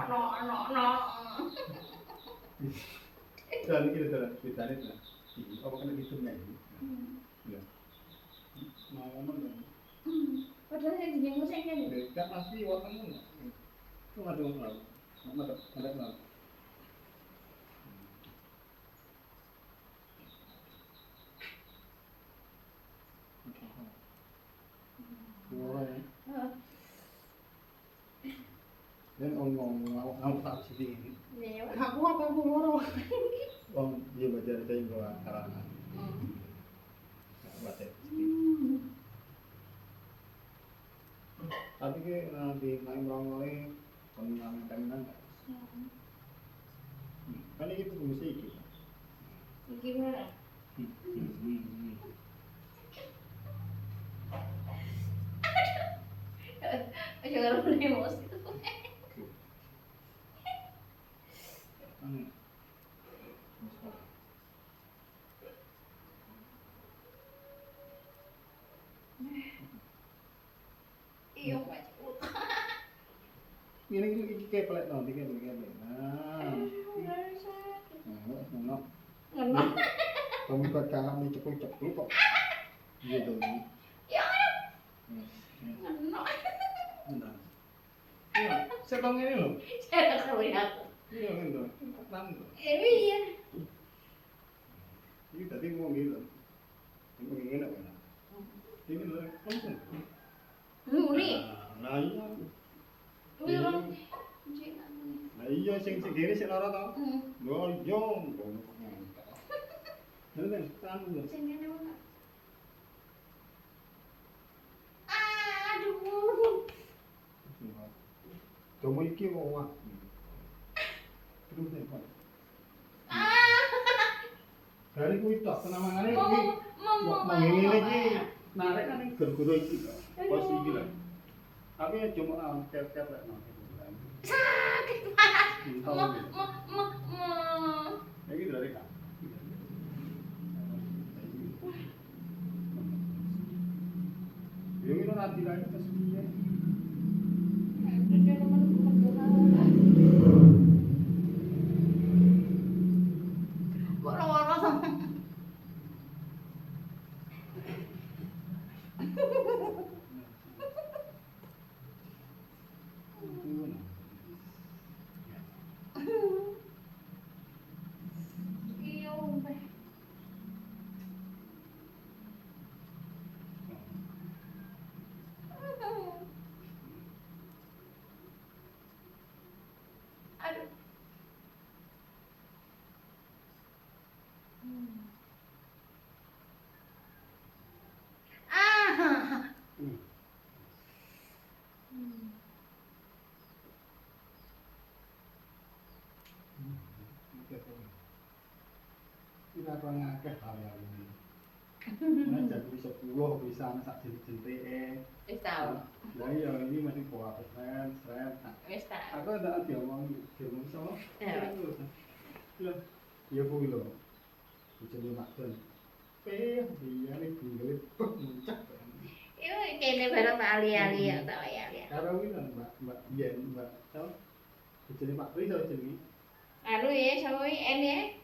no. Dan ini adalah bedanya lah. Apa kena hitungnya ini? Ya. Mau ngomong. Padahal yang dijenguk saya kan. Kan pasti watanmu. Itu ada ngomong. Ada ngomong. Mulai. Dan ngomong tak sini. Iya. Aku apa loro. Wong dia baca saya bawa karangan. Baca. Tapi ke di main orang pengen kan. Kan itu musik gitu. Gimana? Jangan lupa emosi tuh. Iya, Pak. Ini kayak pelet no, kayak pelet. Nah, ngono. Kamu buat kakak nih cepet kok. Gitu. Ya. Ngono. Nah. Iya, sebang ini loh. Saya kawin aku. Iya gitu. Paham tuh. Iya. Ini tadi mau gitu. Ini mau gini apa? Ini loh, kamu. Muni. Nah iya. Iya. Nah iya sing gini sing lara to. Yo yo. Nen kan lho. Sing ngene wae. Aduh. Coba iki wah. Terus nek. Dari kuwi tok penamangane kuwi. Ngene iki narik kan ning gur-gur iki to. Pos iki lho. Tapi cuma ket-ket lek no. Sakit banget. Iki dari kan. Yo ini nanti lagi ke sini. Kita kurang akeh hal ini. Nah, jadi 10 bisa sak jentik-jentike. Wis tau. Lah iya ini masih kuat seret. Wis tau. Aku ndak diomong sama. Iya. Ya kuwi lho. Jenenge Pak Don. Dia nih tinggal muncak. Yo kene bareng tak ali-ali ya tak ali. Karo kuwi kan Mbak Yen, Mbak Tau. Jenenge Pak Pri to jenenge. Anu ya sama N ya.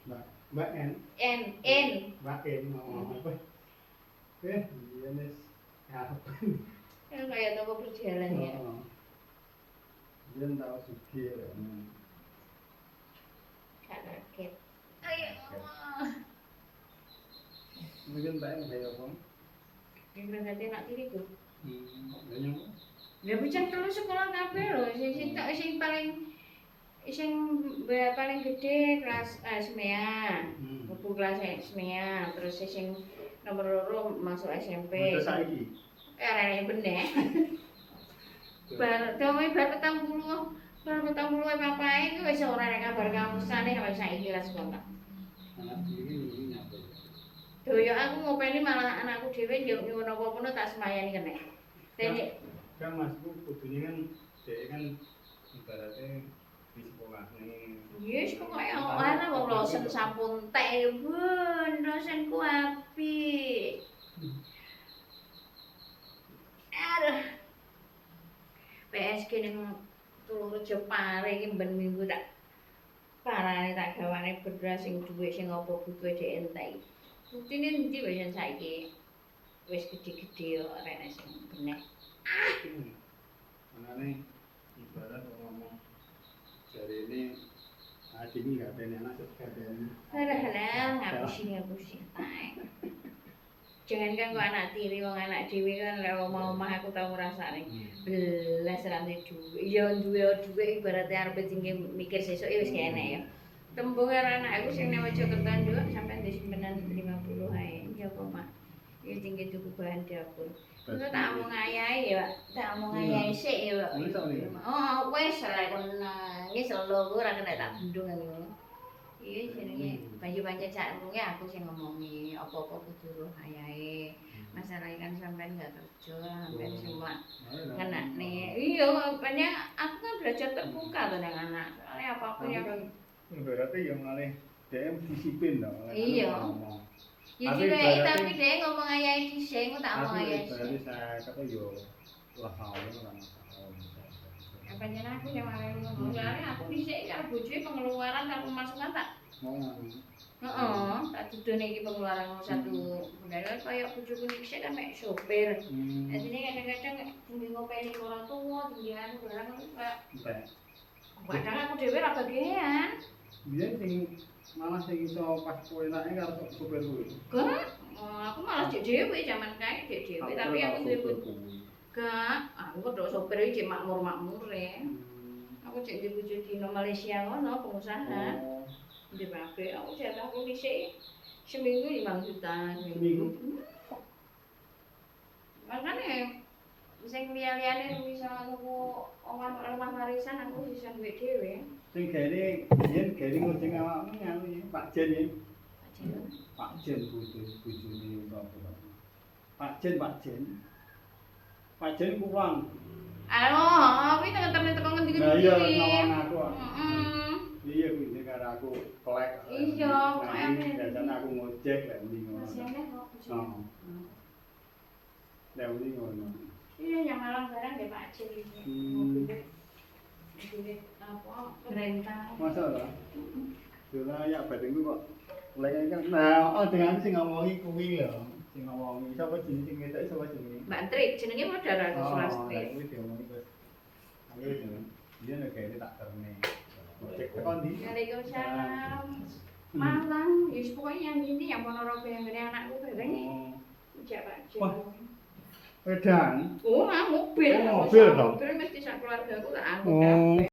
Mbak N. N. Mbak N mau apa? Dia nih apa? Kan kayak toko berjalan ya. Dia tahu sugih ya. Kaget. Ayo. Mungkin tak kayak apa? Yang berarti nak diriku. Banyak. Lah bocah telu sekolah kabeh lho, sing paling gede kelas SMEA. Buku kelas SMEA, terus sing nomor 2 masuk SMP. Terus saiki. Arek bener. Bar dhewe bar 40 papae iku wis ora nek kabar kamusane wis saiki kelas sekolah. Anak ini nyapa. Doyo aku ngopeni malah anakku dhewe yo nyuwun apa-apa tak semayani kene. Dene kan masku kudune kan dhek kan ibaratnya di sekolah nih. Yes, pokoknya ana wong losen sampun tek bun, dosenku apik. Aduh. PSG ning Tulurjo Pare iki ben minggu tak parane tak gawane beras sing duwe sing apa butuhe dhek entek. Buktine endi wis yen saiki wis gedhe-gedhe kok arek sing benek. Makanya ibarat ngomong dari ini ini nggak ada anak sekadang. Halah ngapusi tae. Jangan kan kok anak tiri wong anak dhewe kan lek omah-omah aku tau ngrasane. Belas rame duwe. Ya duwe dhuwit ibarate arep tinggi mikir sesuk wis kene ya. Tembung karo anakku sing nang Mojokerto nduk sampean disimpenan 50 ae. Ya kok Mak. Ya tinggi tuku bahan dapur. Engko tak omong ayahe ya, Pak. Tak omong ayahe sik ya, Pak. Oh, wis lek kon nangis lho ora kena tak bendung ngono. Iya jenenge Bayu pancen sak urunge aku sing ngomongi apa-apa kudu roh ayahe. Masalahe kan sampean enggak kerja, sampean cuma ngenakne. Iya, banyak aku kan belajar terbuka to nang anak. Soalnya apapun yang kan ibaratnya yang malih DM disiplin to. Iya. Ya juga tapi dia ngomong ayahe dhisik, aku tak omong ayahe. Berarti saya kata yo lah tahu kan tahu. Pancen aku sing malah ngomong, aku dhisik karo bojoe pengeluaran karo pemasukan tak. Heeh, tak dudune iki pengeluaran satu bulan kaya bojoku iki sik kan mek sopir. Jadi kadang-kadang tinggi ngopeni orang tua, tinggi anu barang kayak kadang aku dhewe ra bagian. Biyen sing malah sing iso pas kowe enake karo sopir kuwi. Gak, aku malah cek dhewe zaman kae cek dhewe tapi aku duwe gak, aku kok sopir iki makmur-makmur ya. Aku cek di bojo dino Malaysia ngono pengusaha. Di babe aku jatah aku dhisik seminggu 5 juta seminggu. Makane sing liya-liyane bisa nuku omah warisan aku bisa duwe dhewe. Sing gere biyen gere ngojeng awakmu anu Pak Jen ya. Pak Jen bojone apa. Pak Jen. Pak Jen kurang. Halo, kuwi temen-temen teko ngendi-endi. Lah iya nawang aku. Heeh. Iya kuwi karo aku kolek. Iya, kok ane. Biasane aku ngojek lek ndi ngono. Masih kok. Heeh. Lek ndi ngono. Iya, yang malang barang deh Pak Acil ini. Mobilnya apa? Rental. Masa lah? Dula ya badanku kok mulai kan. Nah, dengan sing ngomongi kuwi lho. Sing ngomongi sapa jenenge sing wedok sapa jenenge? Mbak Trik, jenenge modal aku Sulastri. Oh, kuwi diomongi terus. Aku jenenge dia nek kene tak terne. Cek tekan ndi? Waalaikumsalam. Malang, ya pokoknya yang ini yang Ponorogo yang gede anakku kayaknya. Ujak Pak Acil. Wedang. Oh, mobil. Oh, mobil dong. Mobil mesti sak keluarga aku tak angkut.